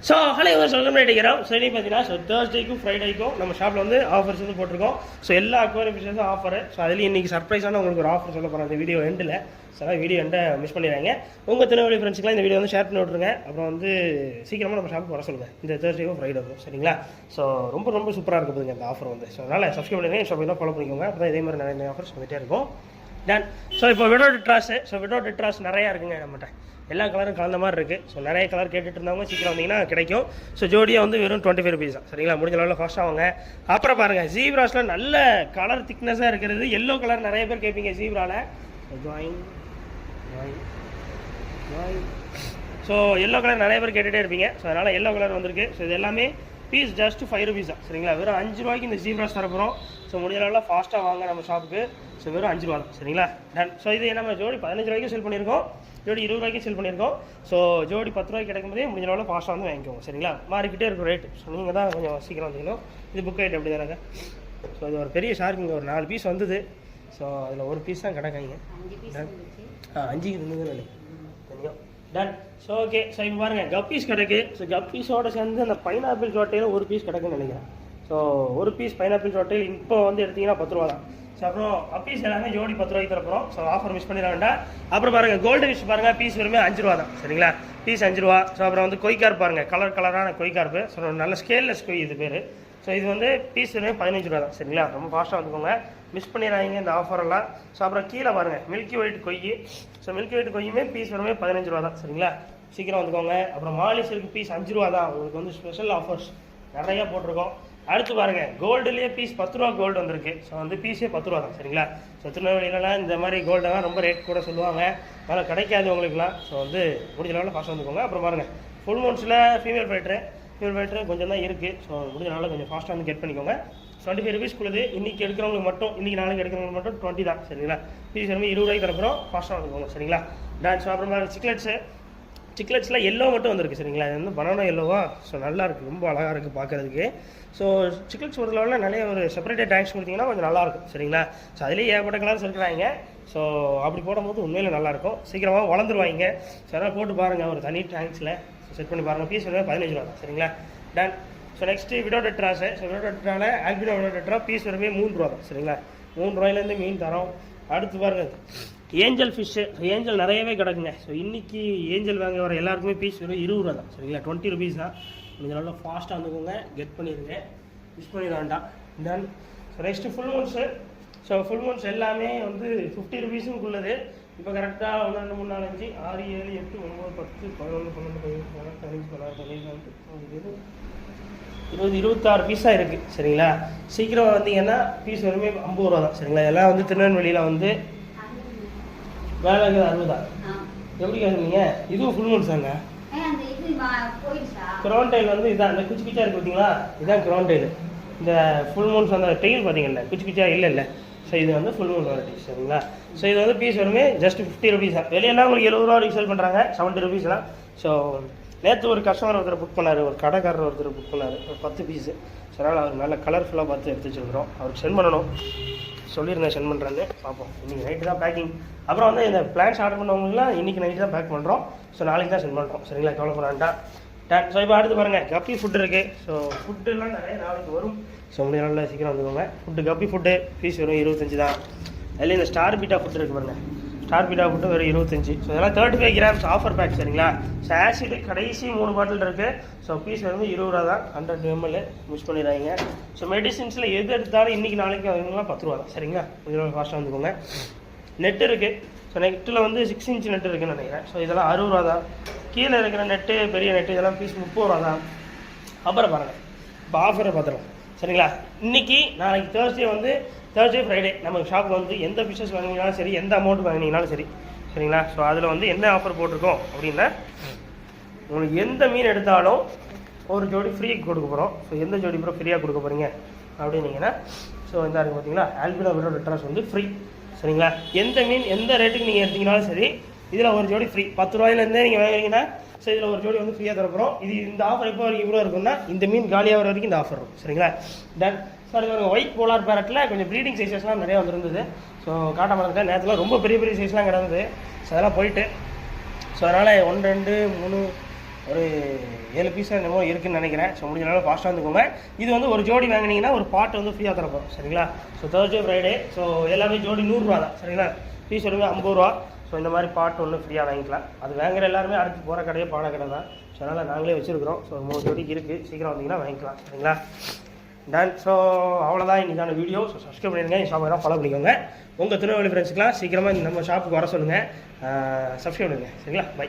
So hello welcome பண்ணிக்கிறோம். So இன்னைக்கு பார்த்தீங்கன்னா தேர்ஸ்டேக்கும் ஃப்ரைடேக்கும் நம்ம ஷாப்பில் வந்து ஆஃபர்ஸ் வந்து போட்டிருக்கோம். ஸோ எல்லா அக்வாரியம் ஃபிஷஸும் ஆஃபர். ஸோ அதுலேயும் இன்றைக்கி சர்ப்ரைஸான உங்களுக்கு ஒரு ஆஃபர் சொல்ல போகிறேன் அந்த வீடியோ எண்டில். ஸோ அதான் வீடியோ எண்டை மிஸ் பண்ணிடுறாங்க. உங்கள் திருநெல்வேலி ஃப்ரெண்ட்ஸ்க்குலாம் இந்த வீடியோ வந்து ஷேர் பண்ணி விட்ருங்க. அப்புறம் வந்து சீக்கிரமாக நம்ம ஷாப்புக்கு வர சொல்லுங்கள் இந்த தேர்ஸ்டேக்கும் ஃப்ரைடேக்கும், சரிங்களா? ஸோ ரொம்ப சூப்பராக இருக்குதுங்க இந்த ஆஃபர் வந்து. ஸோ அதனால் சப்ஸ்கிரைப் பண்ணுங்க, ஷாப்பிங்லாம் ஃபாலோ பண்ணிக்கோங்க. அப்போ தான் இதே மாதிரி நிறைய ஆஃபர்ஸ் வந்துகிட்டே இருக்கும். டன். ஸோ இப்போ விடோட் ட்ராஸ் நிறையா இருக்குங்க நம்மகிட்ட. எல்லா கலரும் கலந்த மாதிரி இருக்குது. ஸோ நிறைய கலர் கேட்டுட்டு இருந்தவங்க சீக்கிரம் வந்தீங்கன்னா கிடைக்கும். ஸோ ஜோடியாக வந்து வெறும் 25 rupees தான், சரிங்களா? முடிஞ்ச அளவில் ஃபாஸ்ட்டாக வாங்க. அப்புறம் பாருங்கள், ஜீப்ராஸில் நல்ல கலர் திக்னஸாக இருக்கிறது. எல்லோ கலர் நிறைய பேர் கேட்பீங்க ஜீப்ராவில். ஸோ எல்லோ கலர் நிறைய பேர் கேட்டுகிட்டே இருப்பீங்க. ஸோ அதனால் எல்லோ கலர் வந்திருக்கு. ஸோ இது எல்லாமே பீஸ் ஜஸ்ட் 5 rupees தான், சரிங்களா? வெறும் 5 ரூபாய்க்கு இந்த ஜீப்ராஸ் தரப்போகிறோம். ஸோ முடிஞ்ச அளவில் ஃபாஸ்ட்டாக வாங்க நம்ம ஷாப்புக்கு. ஸோ வெறும் 5 ரூபா தான், சரிங்களா? டன். ஸோ இது நம்ம ஜோடி 15 ரூபாய்க்கு செல் பண்ணியிருக்கோம், ஜோடி 20 ரூபாய்க்கு செல் பண்ணியிருக்கோம். ஸோ ஜோடி 10 ரூபாய்க்கு கிடைக்கும் போதே முடிஞ்ச அளவில் ஃபாஸ்ட்டாக வந்து வாங்கிக்கோங்க, சரிங்களா? மாறிக்கிட்டே இருக்கும் ரேட்டு. ஸோ நீங்கள் தான் கொஞ்சம் சீக்கிரம் வந்துக்கணும். இது புக் ஆகிட்டு அப்படி தானங்க. ஸோ இது ஒரு பெரிய ஷார்க்குங்க, ஒரு 4 பீஸ் வந்தது. ஸோ அதில் ஒரு பீஸ் தான் கிடக்காங்க. 5 இருந்தது தெரியும். டன். So okay. ஸோ இப்போ பாருங்கள், கப்பீஸ் கிடக்கு. ஸோ கப்பீஸோடு சேர்ந்து அந்த பைனாப்பிள் ஷாட்டையில் ஒரு பீஸ் கிடக்குன்னு நினைக்கிறேன். ஸோ ஒரு பீஸ் பைனாப்பிள் ஷாட்டையில் இப்போ வந்து எடுத்திங்கன்னா 10 ரூபா தான். ஸோ அப்புறம் அப்பீஸ் எல்லாமே ஜோடி 10 ரூபாய்க்கு தரப்போம். ஸோ ஆஃபர் மிஸ் பண்ணிட வேண்டாம். அப்புறம் பாருங்கள், கோல்டு ஃபிஷ் பாருங்கள், பீஸ் வெறுமே 5 ரூபா தான், சரிங்களா? பீஸ் 5 ரூபா. ஸோ அப்புறம் வந்து கொய்கார்ப் பாருங்கள், கலரான கொய்கார்ப்பு. ஸோ நல்ல ஸ்கேல்லெஸ் கொய் இது பேர். ஸோ இது வந்து பீஸ் வெறுமே 15 ரூபா தான், சரிங்களா? ரொம்ப ஃபாஸ்ட்டாக வந்துக்கோங்க, மிஸ் பண்ணிடுறாங்க இந்த ஆஃபரெல்லாம். ஸோ அப்புறம் கீழே பாருங்கள், milky white koi. So milky white கொய்யுமே பீஸ் வெறுமே 15 ரூபா தான், சரிங்களா? சீக்கிரம் வந்துக்கோங்க. அப்புறம் மாலிஸ் இருக்குது, பீஸ் 5 ரூபா தான். உங்களுக்கு வந்து ஸ்பெஷல் ஆஃபர்ஸ் நிறையா போட்டிருக்கோம். அடுத்து பாருங்கள், கோல்டுலேயே பீஸ் 10 ரூபா கோல்டு வந்திருக்கு. ஸோ வந்து பீஸே 10 ரூபா தான், சரிங்களா? ஸோ திருநெல்வேலியிலலாம் இந்த மாதிரி கோல்டெல்லாம் ரொம்ப ரேட் கூட சொல்லுவாங்க, அதனால் கிடைக்காது உங்களுக்குலாம். ஸோ வந்து முடிஞ்ச லெவலில் ஃபாஸ்ட்டாக வந்துக்கோங்க. அப்புறம் பாருங்கள், ஃபுல் மோன்ஸில் ஃபீமேல் ஃபைட்டரு கொஞ்சம் தான் இருக்குது. ஸோ முடிஞ்ச லெவலில் கொஞ்சம் ஃபாஸ்ட்டாக வந்து கெட் பண்ணிக்கோங்க. 25 rupeesக்குள்ளது. இன்றைக்கி எடுக்கிறவங்களுக்கு மட்டும், இன்றைக்கி நாளைக்கு எடுக்கிறவங்களுக்கு மட்டும் 20 தான், சரிங்களா? பீஸ் எல்லாமே 20 ரூபாய்க்கு தரப்போம். ஃபாஸ்ட்டாக வந்துக்கோங்க, சரிங்களா? டான்ஸ். அப்புறம் சிக்லெட்ஸில் எல்லோ மட்டும் வந்திருக்கு, சரிங்களா? இது வந்து பனானா எல்லோவா. ஸோ நல்லாயிருக்கு, ரொம்ப அழகாக இருக்குது பார்க்குறதுக்கு. ஸோ சிக்லெட்ஸ் ஒரு லெவலில் நிறைய ஒரு செப்பரேட்டட் டேங்க்ஸ் கொடுத்தீங்கன்னா கொஞ்சம் நல்லாயிருக்கும், சரிங்களா? ஸோ அதுலேயே ஏகப்பட்ட கலர்ஸ் இருக்கிறாங்க. ஸோ அப்படி போடும்போது உண்மையில் நல்லாயிருக்கும், சீக்கிரமாக வளர்ந்துருவாங்க. ஸோ அதனால் போட்டு பாருங்கள் ஒரு தனி டேங்க்ஸில் செட் பண்ணி பாருங்கள். பீஸ் வந்து 15 ரூபா தான், சரிங்களா? Done. So next widow tetras. So விடோடெட்ராவில் ஆல்பினோ விடோடெட்ரா பீஸ் வருமே 3 ரூபா தான், சரிங்களா? 3 ரூபாயிலேருந்து மீன் தரோம். அடுத்து பாருங்கள், ஏஞ்சல் ஃபிஷ்ஷு. ஏஞ்சல் நிறையவே கிடக்குங்க. ஸோ இன்றைக்கி ஏஞ்சல் வாங்க வர எல்லாருக்குமே பீஸ் வெறும் 20 ரூபா தான், சரிங்களா? 20 rupees தான். கொஞ்சம் நல்லா ஃபாஸ்ட்டாக வந்துக்கோங்க, கெட் பண்ணிடுங்க, மிஸ் பண்ணிட வேண்டாம். Done. So next full moons. So full moons எல்லாமே வந்து 50 rupeesக்குள்ளது. இப்போ கரெக்டாக 1 2 3 4 5 6 7 8 9 10 11 12 15 16 17 18 19 20 26 பீஸாக இருக்குது, சரிங்களா? சீக்கிரம் வந்தீங்கன்னா பீஸ் வெறுமே 50 ரூபா தான், சரிங்களா? எல்லாம் வந்து திருநெல்வேலியில் வந்து வேலை 60 எப்படி கேட்குறீங்க? இதுவும் ஃபுல் மூன்ஸ் தாங்க. க்ரௌன் டைல் வந்து இதான், இந்த குச்சி குச்சியாக இருக்குது பார்த்தீங்களா? இதுதான் க்ரௌன் டைல். இந்த ஃபுல் மூன்ஸ் அந்த டெயில் பார்த்தீங்கல்ல, குச்சி குச்சியாக இல்லை. ஸோ இது வந்து ஃபுல் மூன் வெரைட்டி, சரிங்களா? ஸோ இது வந்து பீஸ் வருமே ஜஸ்ட் 50 rupees தான். வெளியெல்லாம் உங்களுக்கு 70 ரூபா வரைக்கும் சேல் பண்ணுறாங்க, 70 rupees தான். ஸோ நேற்று ஒரு கஸ்டமர் ஒருத்தர் புக் பண்ணார், ஒரு கடைக்காரர் ஒருத்தர் புக் பண்ணார், ஒரு 10 பீஸு. ஸோ அதனால் அவர் நல்ல கலர்ஃபுல்லாக பார்த்து எடுத்து வச்சுருக்கிறோம். அவருக்கு சென்ட் பண்ணணும், சொல்லியிருந்தேன் சென்ட் பண்ணுறேன்னு. பார்ப்போம், இன்றைக்கி நைட்டு தான் பேக்கிங். அப்புறம் வந்து இந்த பிளான்ஸ் ஆர்டர் பண்ணவங்களுக்குலாம் இன்றைக்கி நைட்டு தான் பேக் பண்ணுறோம். ஸோ நாளைக்கு தான் சென்ட் பண்ணுறோம், சரிங்களா? கவலை பண்ண வேண்டாம். ஸோ இப்போ அடுத்து பாருங்கள், கப்பி ஃபுட்டு இருக்குது. ஸோ ஃபுட்டுலாம் நிறைய நாளைக்கு வரும். ஸோ முடிய நல்லா சீக்கிரம் வந்துக்கோங்க. கப்பி ஃபுட்டு பீஸ் வெறும் 25 தான். அதில் இந்த ஸ்டார் பீட்டா ஃபுட்டு இருக்குது பாருங்கள், ஸ்டார் பீட்டா ஃபுட்டு வெறும் 25. ஸோ இதெல்லாம் 35 grams ஆஃபர் பேக், சரிங்களா? ஸோ ஆசிட் கடைசி 3 பாட்டில் இருக்குது. ஸோ பீஸ் வந்து 20 ரூபா தான், 100 ml. மிஸ் பண்ணிடுறாங்க. ஸோ மெடிசின்ஸில் எது எடுத்தாலும் இன்றைக்கி நாளைக்கு அவங்களாம் 10 ரூபா தான், சரிங்களா? கொஞ்சம் ஃபாஸ்ட்டாக வந்துக்கோங்க. நெட்டு இருக்குது. ஸோ நெட்டில் வந்து 6 inch நெட் இருக்குதுன்னு நினைக்கிறேன். ஸோ இதெல்லாம் 60 ரூபா தான். கீழே இருக்கிற நெட்டு, பெரிய நெட்டு, இதெல்லாம் பீஸ் 30 ரூபா தான். அப்புறம் பாருங்கள், இப்போ ஆஃபரை பார்த்துக்கலாம், சரிங்களா? இன்றைக்கி நாளைக்கு தேர்ஸ்டே ஃப்ரைடே நம்ம ஷாப்புக்கு வந்து எந்த ஃபிஷஸ் வாங்கினீங்கனாலும் சரி, எந்த அமௌண்ட் வாங்கினீங்கனாலும் சரி, சரிங்களா? ஸோ அதில் வந்து என்ன ஆஃபர் போட்டிருக்கோம் அப்படின்னா, உங்களுக்கு எந்த மீன் எடுத்தாலும் ஒரு ஜோடி ஃப்ரீ கொடுக்க போகிறோம். ஸோ எந்த ஜோடி ப்ரோ ஃப்ரீயாக கொடுக்க போகிறீங்க அப்படின்னீங்கன்னா, ஸோ இந்த இருக்குது பார்த்தீங்களா, ஆல்பினோ விடோடெட்ராஸ் வந்து ஃப்ரீ, சரிங்களா? எந்த மீன் எந்த ரேட்டுக்கு நீங்கள் எடுத்தீங்கனாலும் சரி, இதில் ஒரு ஜோடி ஃப்ரீ. 10 ரூபாயிலேருந்தே நீங்கள் வாங்குறீங்கன்னா, ஸோ இதில் ஒரு ஜோடி வந்து ஃப்ரீயாக தரப்போகிறோம். இந்த ஆஃபர் எப்போ வரைக்கும் இவ்வளோ இருக்குன்னா, இந்த மீன் காலியாகிற வரைக்கும் இந்த ஆஃபர் இருக்கும், சரிங்களா? டன். ஸோ அது ஒயிட் போலார் பேரட்டில் கொஞ்சம் ப்ரீடிங் சைஸஸ்லாம் நிறையா வந்துருந்தது. ஸோ காட்ட மாட்டேன், நேரத்தில் ரொம்ப பெரிய சைஸ்லாம் கிடந்தது. ஸோ அதெல்லாம் போயிட்டு, ஸோ அதனால் 1 2 3 ஒரு 7 பீஸ் என்னமோ இருக்குன்னு நினைக்கிறேன். ஸோ முடிஞ்ச அளவு ஃபாஸ்ட்டாக வந்துக்கோங்க. இது வந்து ஒரு ஜோடி வாங்கினீங்கன்னா ஒரு பாட்டு வந்து ஃப்ரீயாக தரப்போம் சரிங்களா. ஸோ Thursday Friday ஸோ எல்லாமே ஜோடி 100 ரூபா தான் சரிங்களா. பீஸ் எடுங்க 50 ரூபா. ஸோ இந்த மாதிரி பாட்டு ஒன்று ஃப்ரீயாக வாங்கிக்கலாம். அது வாங்குற எல்லாருமே அடுத்து போகிற கடையே பாட கடை தான். ஸோ அதனால் நாங்களே வச்சுருக்கிறோம். ஸோ 3 ஜோடிக்கு இருக்குது, சீக்கிரம் வந்தீங்கன்னா வாங்கிக்கலாம் சரிங்களா. டன். ஸோ அவ்வளோதான் இன்றைக்கான வீடியோ. ஸோ சப்ஸ்கிரைப் பண்ணிடுங்க, என் ஷாப்பை ஃபாலோ பண்ணிக்கோங்க. உங்கள் திருநெல்வேலி ஃப்ரெண்ட்ஸுக்கெலாம் சீக்கிரமாக நம்ம ஷாப்புக்கு வர சொல்லுங்கள், சப்ஸ்கிரைப் பண்ணுங்கள் சரிங்களா. பை.